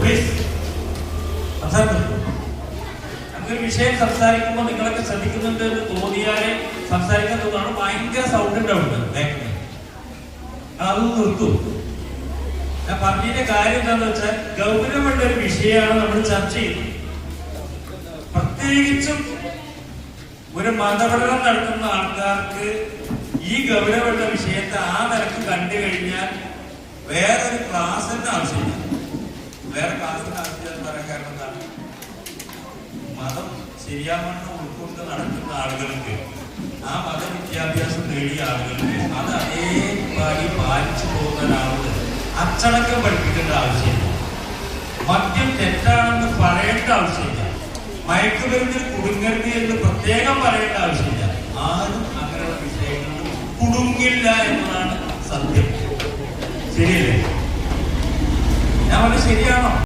Please സംസാരിക്കുന്നു. നമുക്കൊരു വിഷയം സംസാരിക്കുമ്പോൾ നിങ്ങളൊക്കെ ശ്രദ്ധിക്കുന്നുണ്ട് എന്ന് തോന്നിയാലേ സംസാരിക്കാൻ തോന്നാണ്. ഭയങ്കര സൗണ്ട് ഉണ്ടാവുന്നത് ബാക്കിൽ. അതൊന്നും നിർത്തും. ഞാൻ പറഞ്ഞതിന്റെ കാര്യം എന്താണെന്ന് വെച്ചാൽ ഗൗരവമുള്ള ഒരു വിഷയമാണ് നമ്മൾ ചർച്ച ചെയ്യുന്നത്. പ്രത്യേകിച്ചും ഒരു മതപഠനം നടത്തുന്ന ആൾക്കാർക്ക് ഈ ഗൗരവമുള്ള വിഷയത്തെ ആ നിലക്ക് കണ്ടു കഴിഞ്ഞാൽ വേറൊരു ക്ലാസിന്റെ ആവശ്യമില്ല. വേറെ ക്ലാസിന്റെ ആവശ്യം പറയാൻ കാരണം എന്താണ്? മതം ശരിയാവണ്ണം ഉൾക്കൊണ്ട് നടക്കുന്ന ആളുകൾക്ക്, ആ മത വിദ്യാഭ്യാസം നേടിയ ആളുകൾക്ക് അത് അതേപടി പാലിച്ചു പോകുന്ന ഒരാളോട് അച്ചടക്കം പഠിപ്പിക്കേണ്ട ആവശ്യമില്ല. മദ്യം തെറ്റാണെന്ന് പറയേണ്ട ആവശ്യമില്ല. മയക്കുമരുന്നിൽ കുടുങ്ങരുത് എന്ന് പ്രത്യേകം പറയേണ്ട ആവശ്യമില്ല. ആരും അങ്ങനെയുള്ള വിഷയങ്ങളിൽ കുടുങ്ങില്ല എന്നതാണ് സത്യം. ശരിയല്ലേ? ഞാൻ വളരെ ശരിയാണോ?